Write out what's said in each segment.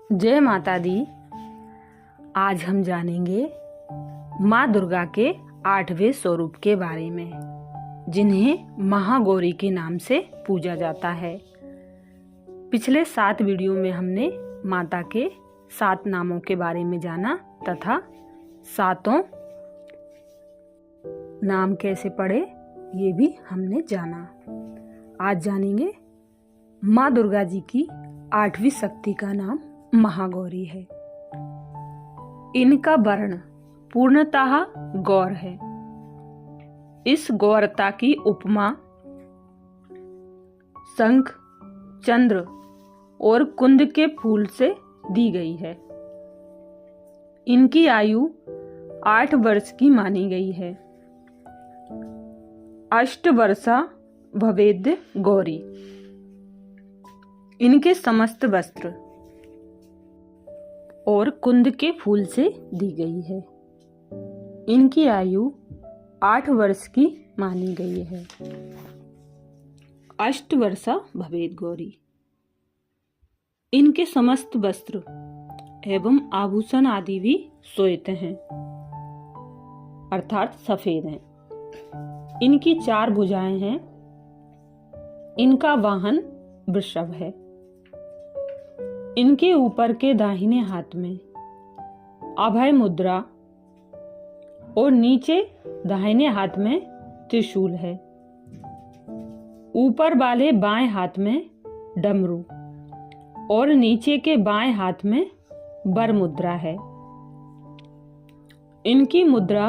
जय माता दी। आज हम जानेंगे माँ दुर्गा के 8वें स्वरूप के बारे में, जिन्हें महागौरी के नाम से पूजा जाता है। पिछले 7 वीडियो में हमने माता के 7 नामों के बारे में जाना तथा 7 नाम कैसे पढ़े ये भी हमने जाना। आज जानेंगे माँ दुर्गा जी की 8वीं शक्ति का नाम महागौरी है। इनका वर्ण पूर्णतः गौर है। इस गौरता की उपमा शंख, चंद्र और कुंद के फूल से दी गई है। इनकी आयु 8 वर्ष की मानी गई है। अष्टवर्षा भवेद्य गौरी। इनके समस्त वस्त्र और कुंद के फूल से दी गई है। इनकी आयु 8 वर्ष की मानी गई है। अष्टवर्षा भवेद गौरी। इनके समस्त वस्त्र एवं आभूषण आदि भी श्वेत हैं, अर्थात सफेद हैं। इनकी 4 भुजाएं हैं। इनका वाहन वृषभ है। इनके ऊपर के दाहिने हाथ में अभय मुद्रा और नीचे दाहिने हाथ में त्रिशूल है। ऊपर वाले बाएं हाथ में डमरू और नीचे के बाएं हाथ में वर मुद्रा है। इनकी मुद्रा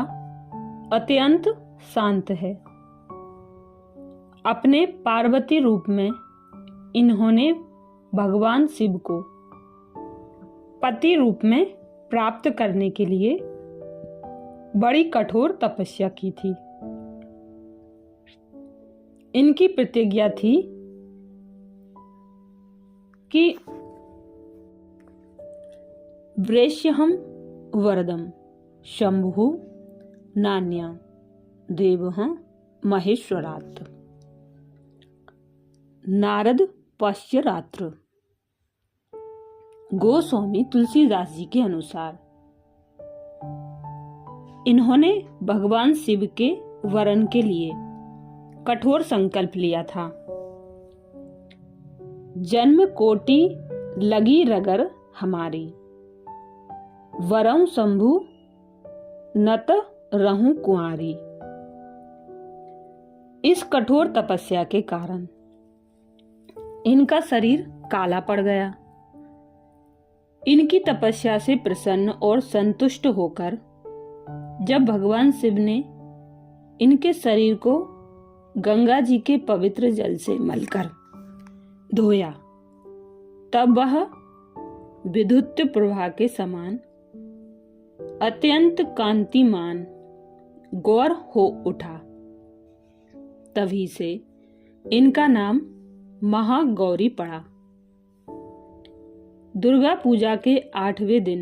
अत्यंत शांत है। अपने पार्वती रूप में इन्होंने भगवान शिव को पति रूप में प्राप्त करने के लिए बड़ी कठोर तपस्या की थी। इनकी प्रतिज्ञा थी कि वृष्यहं वरदम शंभु नान्या देवः महेश्वरात्। नारद पश्य रात्र। गोस्वामी तुलसीदास जी के अनुसार इन्होंने भगवान शिव के वरण के लिए कठोर संकल्प लिया था। जन्म कोटि लगी रगर हमारी, वरं शंभु नत रहूं कुंवारी। इस कठोर तपस्या के कारण इनका शरीर काला पड़ गया। इनकी तपस्या से प्रसन्न और संतुष्ट होकर जब भगवान शिव ने इनके शरीर को गंगा जी के पवित्र जल से मलकर धोया, तब वह विद्युत प्रभा के समान अत्यंत कांतिमान गौर हो उठा। तभी से इनका नाम महागौरी पड़ा। दुर्गा पूजा के 8वें दिन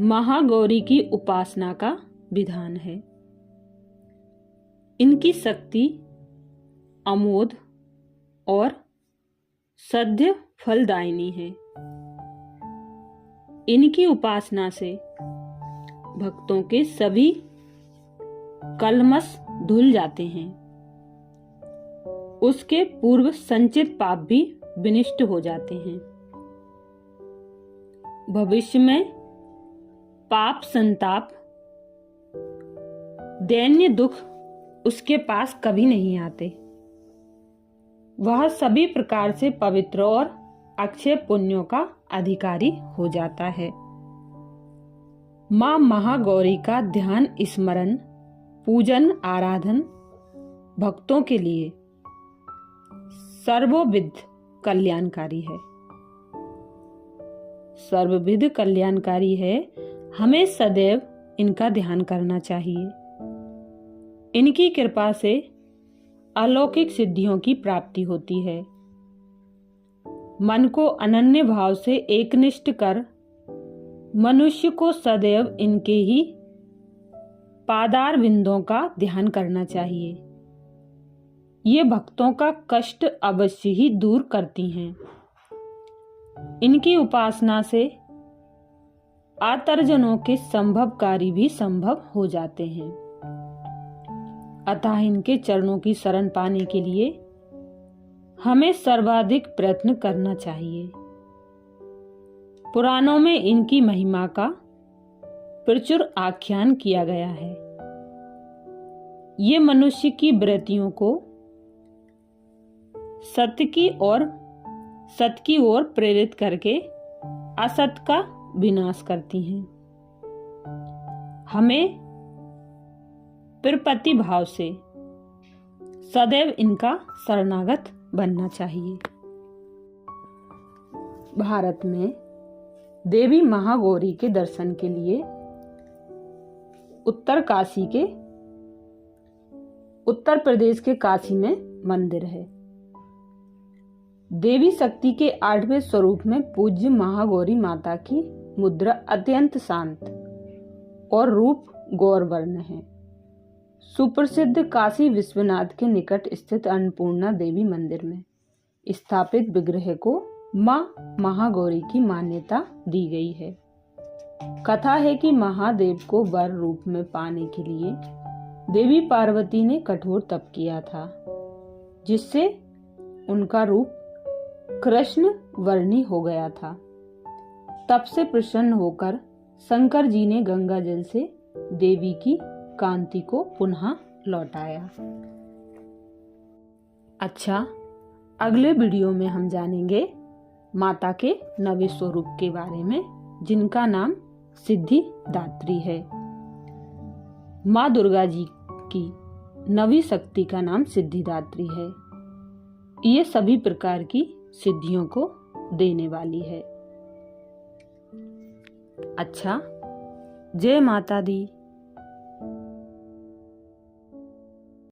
महागौरी की उपासना का विधान है। इनकी शक्ति अमोघ और सद्य फलदायिनी है। इनकी उपासना से भक्तों के सभी कलमश धुल जाते हैं। उसके पूर्व संचित पाप भी विनष्ट हो जाते हैं। भविष्य में पाप, संताप, दैन्य दुख उसके पास कभी नहीं आते। वह सभी प्रकार से पवित्र और अक्षय पुण्यों का अधिकारी हो जाता है। मां महागौरी का ध्यान, स्मरण, पूजन, आराधन भक्तों के लिए सर्वविध कल्याणकारी है। सर्वविध कल्याणकारी है। हमें सदैव इनका ध्यान करना चाहिए। इनकी कृपा से अलौकिक सिद्धियों की प्राप्ति होती है। मन को अनन्य भाव से एकनिष्ठ कर मनुष्य को सदैव इनके ही पादार विंदों का ध्यान करना चाहिए। ये भक्तों का कष्ट अवश्य ही दूर करती हैं। इनकी उपासना से आतर्जनों के संभव कार्य भी संभव हो जाते हैं। अतः इनके चरणों की शरण पाने के लिए हमें सर्वाधिक प्रयत्न करना चाहिए। पुराणों में इनकी महिमा का प्रचुर आख्यान किया गया है। ये मनुष्य की वृत्तियों को सत्य की ओर प्रेरित करके असत का विनाश करती हैं। हमें प्रपत्ति भाव से सदैव इनका शरणागत बनना चाहिए। भारत में देवी महागौरी के दर्शन के लिए उत्तर प्रदेश के काशी में मंदिर है। देवी शक्ति के 8वें स्वरूप में पूज्य महागौरी माता की मुद्रा अत्यंत शांत और रूप गौरवर्ण है। सुप्रसिद्ध काशी विश्वनाथ के निकट स्थित अन्नपूर्णा देवी मंदिर में स्थापित विग्रह को मां महागौरी की मान्यता दी गई है। कथा है कि महादेव को वर रूप में पाने के लिए देवी पार्वती ने कठोर तप किया था, जिससे उनका रूप कृष्ण वर्णी हो गया था। तब से प्रसन्न होकर शंकर जी ने गंगा जल से देवी की कांति को पुनः लौटाया। अच्छा, अगले वीडियो में हम जानेंगे माता के 9वें स्वरूप के बारे में, जिनका नाम सिद्धिदात्री है। माँ दुर्गा जी की 9वीं शक्ति का नाम सिद्धिदात्री है। ये सभी प्रकार की सिद्धियों को देने वाली है। अच्छा, जय माता दी।